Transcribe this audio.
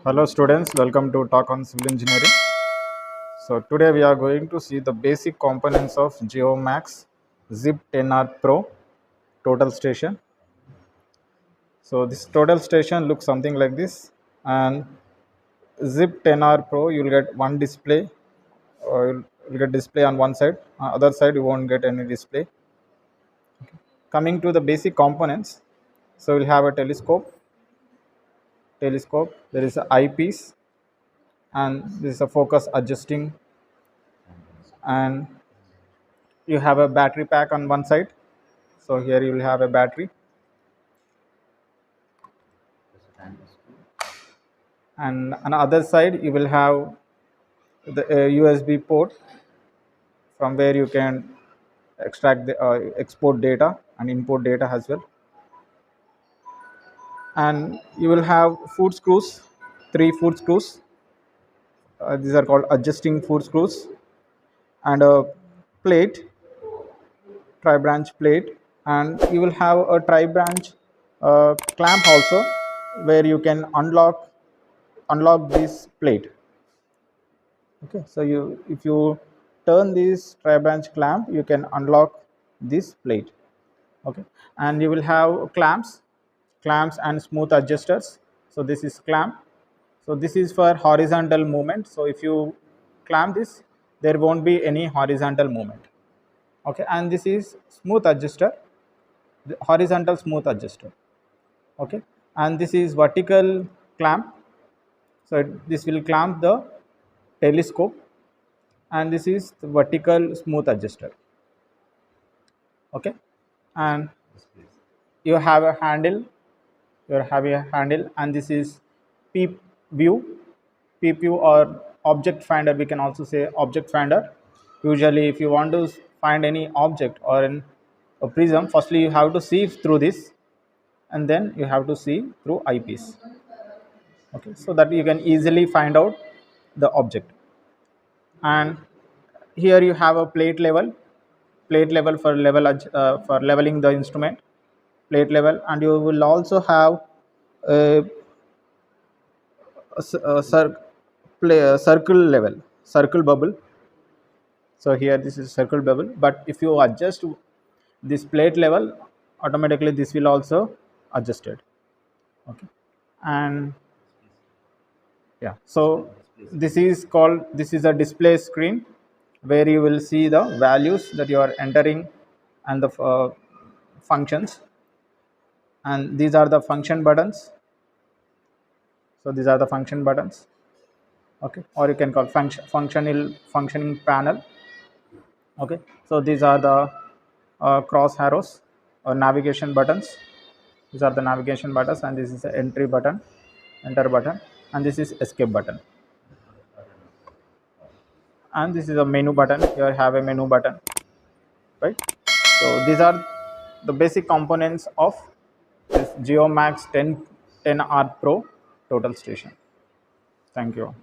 Hello students, welcome to Talk on Civil Engineering. So today we are going to see the basic components of Geomax Zipp 10R Pro total station. So this total station looks something like this, and Zipp 10R Pro you will get one display, or you'll get display on one side, other side you won't get any display. Coming to the basic components, so we'll have a telescope, there is an eyepiece, and this is a focus adjusting, and you have a battery pack on one side. So here you will have a battery, and on the other side you will have the USB port from where you can extract the export data and import data as well. And you will have foot screws, 3 foot screws. These are called adjusting foot screws, and a plate, tri-branch plate, and you will have a tri-branch clamp also, where you can unlock this plate. Okay, so if you turn this tri-branch clamp, you can unlock this plate. Okay, and you will have clamps and smooth adjusters. So this is clamp, so this is for horizontal movement. So if you clamp this, there won't be any horizontal movement. Okay, and this is smooth adjuster, the horizontal smooth adjuster. Okay, and this is vertical clamp, so this will clamp the telescope, and this is the vertical smooth adjuster. Okay, and you have a handle, and this is peep view peep view or object finder. We can also say object finder. Usually if you want to find any object or in a prism, firstly you have to see through this, and then you have to see through eyepiece. Okay, so that you can easily find out the object. And here you have a plate level for for leveling the instrument, plate level. And you will also have a, a circle level, circle bubble. So here this is circle bubble, but if you adjust this plate level, automatically this will also adjusted. Okay, and yeah, so this is a display screen where you will see the values that you are entering and the functions, and these are the function buttons. So these are the function buttons. Okay, or you can call functioning panel. Okay, so these are the cross arrows or navigation buttons. These are the navigation buttons, and this is the enter button, and this is escape button, and this is a menu button. Here have a menu button, right? So these are the basic components of this Geomax 10R Pro total station. Thank you.